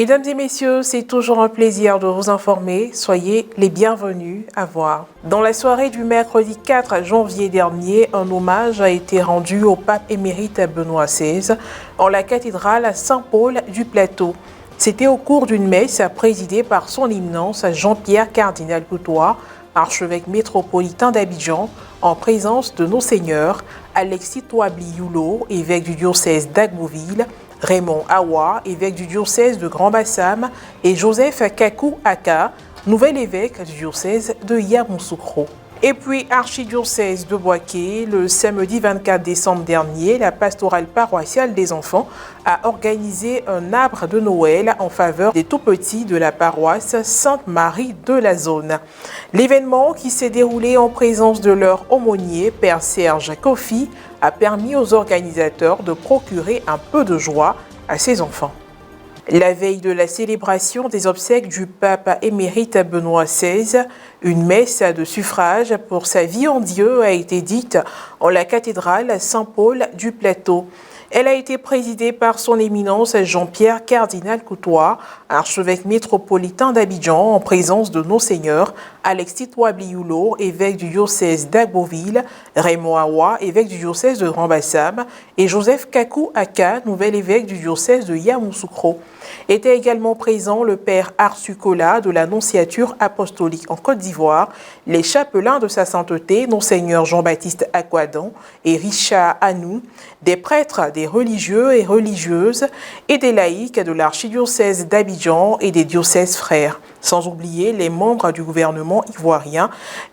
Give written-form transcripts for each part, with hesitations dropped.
Mesdames et messieurs, c'est toujours un plaisir de vous informer. Soyez les bienvenus à voir. Dans la soirée du mercredi 4 janvier dernier, un hommage a été rendu au pape émérite Benoît XVI en la cathédrale Saint-Paul du Plateau. C'était au cours d'une messe présidée par son éminence Jean-Pierre Cardinal Coutois, archevêque métropolitain d'Abidjan, en présence de nos seigneurs Alexis Touabli Youlo, évêque du diocèse d'Agboville, Raymond Awa, évêque du diocèse de Grand-Bassam, et Joseph Kakou Aka, nouvel évêque du diocèse de Yamoussoukro. Et puis, archidiocèse de Bouaké, le samedi 24 décembre dernier, la pastorale paroissiale des enfants a organisé un arbre de Noël en faveur des tout-petits de la paroisse Sainte-Marie de la Zone. L'événement, qui s'est déroulé en présence de leur aumônier, Père Serge Kofi, a permis aux organisateurs de procurer un peu de joie à ces enfants. La veille de la célébration des obsèques du pape émérite Benoît XVI, une messe de suffrage pour sa vie en Dieu a été dite en la cathédrale Saint-Paul du Plateau. Elle a été présidée par son éminence Jean-Pierre Cardinal Coutois, archevêque métropolitain d'Abidjan, en présence de nos seigneurs Alexis Touabli Youlo, évêque du diocèse d'Agboville, Raymond Awa, évêque du diocèse de Grand-Bassam, et Joseph Kakou Aka, nouvel évêque du diocèse de Yamoussoukro. Était également présent le père Arsukola de la Nonciature apostolique en Côte d'Ivoire, les chapelains de sa sainteté, Monseigneur Jean-Baptiste Akwadan et Richard Anou, des prêtres, des religieux et religieuses et des laïcs de l'archidiocèse d'Abidjan et des diocèses frères, sans oublier les membres du gouvernement ivoirien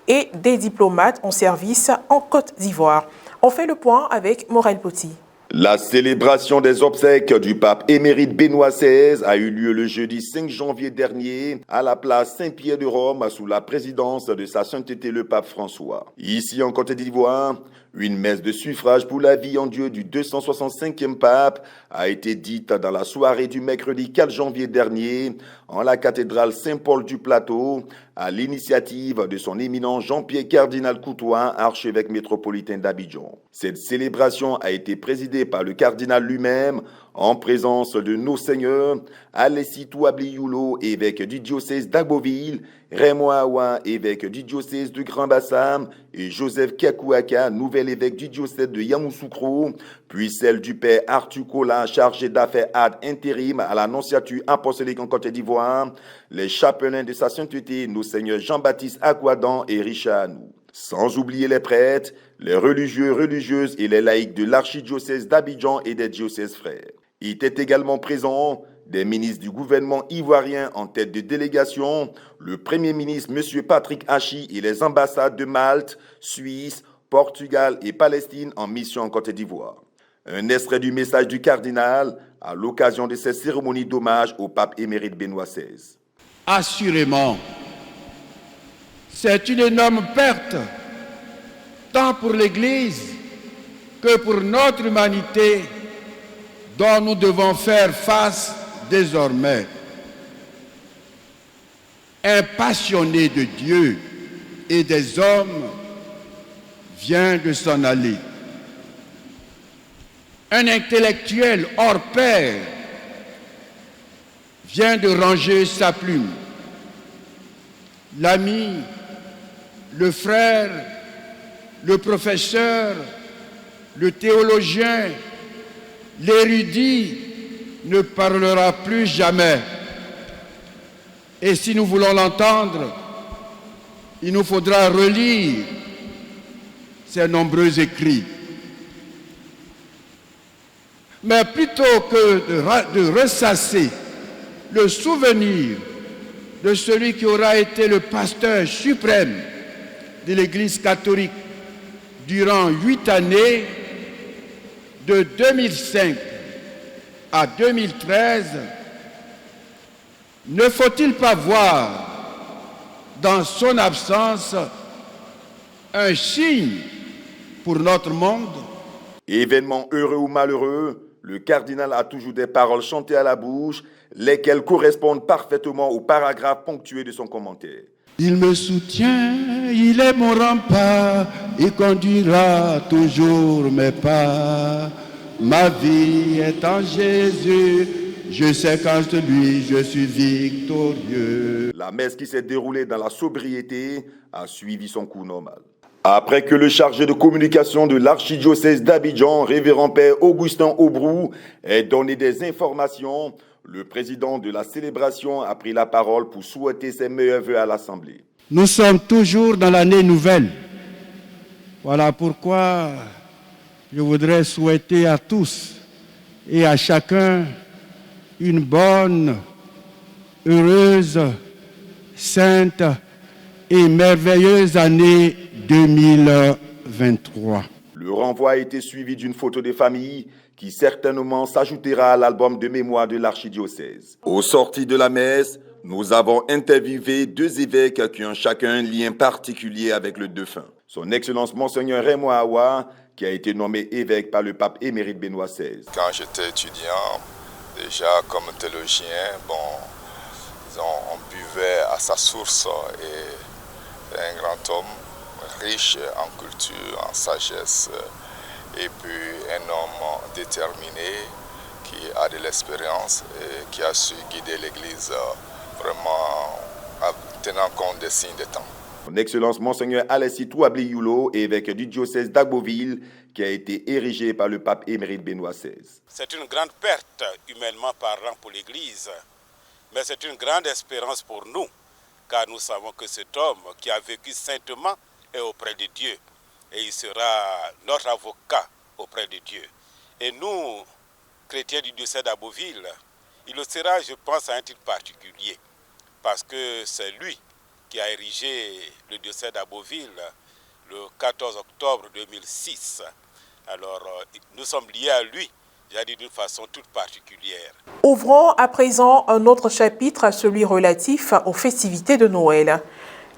et des diplomates en service en Côte d'Ivoire. On fait le point avec Morel Poti. La célébration des obsèques du pape émérite Benoît XVI a eu lieu le jeudi 5 janvier dernier à la place Saint-Pierre de Rome sous la présidence de sa sainteté le pape François. Ici en Côte d'Ivoire, une messe de suffrage pour la vie en Dieu du 265e pape a été dite dans la soirée du mercredi 4 janvier dernier en la cathédrale Saint-Paul du Plateau à l'initiative de son éminent Jean-Pierre Cardinal Coutois, archevêque métropolitain d'Abidjan. Cette célébration a été présidée par le cardinal lui-même en présence de nos seigneurs Alexis Touabli Youlo, évêque du diocèse d'Agboville, Raymond Awa, évêque du diocèse de Grand-Bassam, et Joseph Kakou Aka, nouvel évêque du diocèse de Yamoussoukro, puis celle du père Arsukola, chargé d'affaires ad intérim à la Nonciature apostolique en Côte d'Ivoire, les chapelains de sa sainteté, nos seigneurs Jean-Baptiste Akwadan et Richard Anou. Sans oublier les prêtres, les religieux, religieuses et les laïcs de l'archidiocèse d'Abidjan et des diocèses frères. Il était également présent des ministres du gouvernement ivoirien en tête de délégation, le Premier ministre M. Patrick Hachi et les ambassades de Malte, Suisse, Portugal et Palestine en mission en Côte d'Ivoire. Un extrait du message du cardinal à l'occasion de cette cérémonie d'hommage au pape émérite Benoît XVI. Assurément, c'est une énorme perte, tant pour l'Église que pour notre humanité, dont nous devons faire face désormais. Un passionné de Dieu et des hommes vient de s'en aller. Un intellectuel hors pair vient de ranger sa plume. L'ami, le frère, le professeur, le théologien, l'érudit ne parlera plus jamais. Et si nous voulons l'entendre, il nous faudra relire ses nombreux écrits. Mais plutôt que de ressasser le souvenir de celui qui aura été le pasteur suprême de l'Église catholique durant 8 années, de 2005 à 2013, ne faut-il pas voir dans son absence un signe pour notre monde? Événement heureux ou malheureux, le cardinal a toujours des paroles chantées à la bouche, lesquelles correspondent parfaitement aux paragraphes ponctués de son commentaire. Il me soutient, il est mon rempart, il conduira toujours mes pas. Ma vie est en Jésus, je sais qu'en lui, je suis victorieux. La messe qui s'est déroulée dans la sobriété a suivi son cours normal. Après que le chargé de communication de l'archidiocèse d'Abidjan, révérend père Augustin Aubrou, ait donné des informations, le président de la célébration a pris la parole pour souhaiter ses meilleurs vœux à l'Assemblée. Nous sommes toujours dans l'année nouvelle. Voilà pourquoi je voudrais souhaiter à tous et à chacun une bonne, heureuse, sainte et merveilleuse année 2023. Le renvoi a été suivi d'une photo de famille qui certainement s'ajoutera à l'album de mémoire de l'archidiocèse. Au sorti de la messe, nous avons interviewé deux évêques qui ont chacun un lien particulier avec le défunt. Son Excellence Monseigneur Raymond Awa, qui a été nommé évêque par le pape émérite Benoît XVI. Quand j'étais étudiant, déjà comme théologien, on buvait à sa source et c'est un grand homme riche en culture, en sagesse et puis un homme déterminé qui a de l'expérience et qui a su guider l'Église vraiment en tenant compte des signes des temps. Son Excellence Monseigneur Alessi Touabli Yulo, évêque du diocèse d'Agboville, qui a été érigé par le pape émérite Benoît XVI. C'est une grande perte, humainement parlant, pour l'Église, mais c'est une grande espérance pour nous, car nous savons que cet homme qui a vécu saintement est auprès de Dieu, et il sera notre avocat auprès de Dieu. Et nous, chrétiens du diocèse d'Agboville, il le sera, je pense, à un titre particulier, parce que c'est lui qui a érigé le diocèse d'Agboville le 14 octobre 2006. Alors, nous sommes liés à lui, j'ai dit d'une façon toute particulière. Ouvrons à présent un autre chapitre, celui relatif aux festivités de Noël.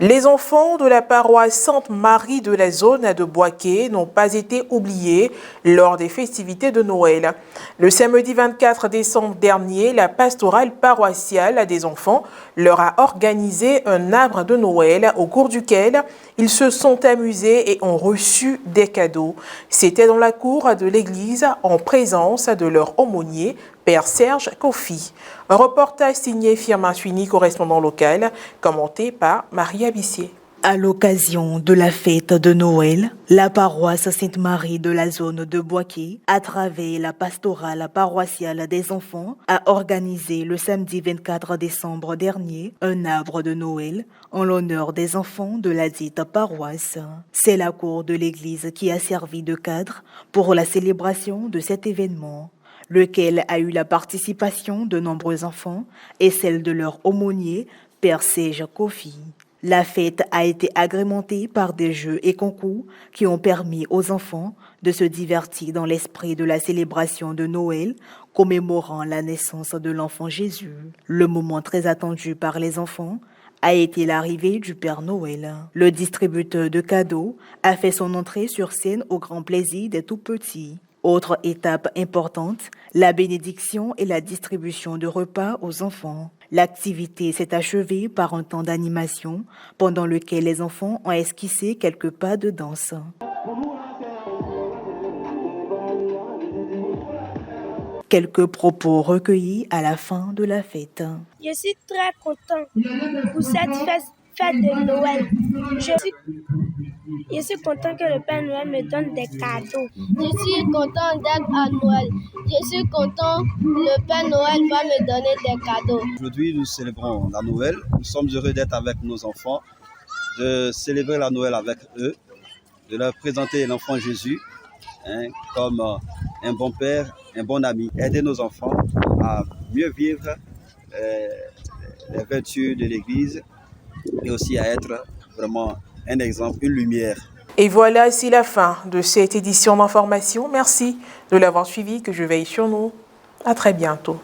Les enfants de la paroisse Sainte-Marie de la zone de Boaké n'ont pas été oubliés lors des festivités de Noël. Le samedi 24 décembre dernier, la pastorale paroissiale des enfants leur a organisé un arbre de Noël au cours duquel ils se sont amusés et ont reçu des cadeaux. C'était dans la cour de l'église en présence de leur aumônier, Père Serge Kofi. Un reportage signé Firmin Suini, correspondant local, commenté par Maria Bissier. À l'occasion de la fête de Noël, la paroisse Sainte-Marie de la zone de Boaké, à travers la pastorale paroissiale des enfants, a organisé le samedi 24 décembre dernier un arbre de Noël en l'honneur des enfants de la dite paroisse. C'est la cour de l'église qui a servi de cadre pour la célébration de cet événement, lequel a eu la participation de nombreux enfants et celle de leur aumônier, Père Serge Kofi. La fête a été agrémentée par des jeux et concours qui ont permis aux enfants de se divertir dans l'esprit de la célébration de Noël, commémorant la naissance de l'enfant Jésus. Le moment très attendu par les enfants a été l'arrivée du Père Noël. Le distributeur de cadeaux a fait son entrée sur scène au grand plaisir des tout-petits. Autre étape importante, la bénédiction et la distribution de repas aux enfants. L'activité s'est achevée par un temps d'animation pendant lequel les enfants ont esquissé quelques pas de danse. Quelques propos recueillis à la fin de la fête. Je suis très content pour cette fête de Noël. Je suis content que le Père Noël me donne des cadeaux. Je suis content d'être à Noël. Je suis content que le Père Noël va me donner des cadeaux. Aujourd'hui, nous célébrons la Noël. Nous sommes heureux d'être avec nos enfants, de célébrer la Noël avec eux, de leur présenter l'enfant Jésus comme un bon père, un bon ami. Aider nos enfants à mieux vivre les vertus de l'Église et aussi à être vraiment un exemple, une lumière. Et voilà, c'est la fin de cette édition d'information. Merci de l'avoir suivi, que je veille sur nous. À très bientôt.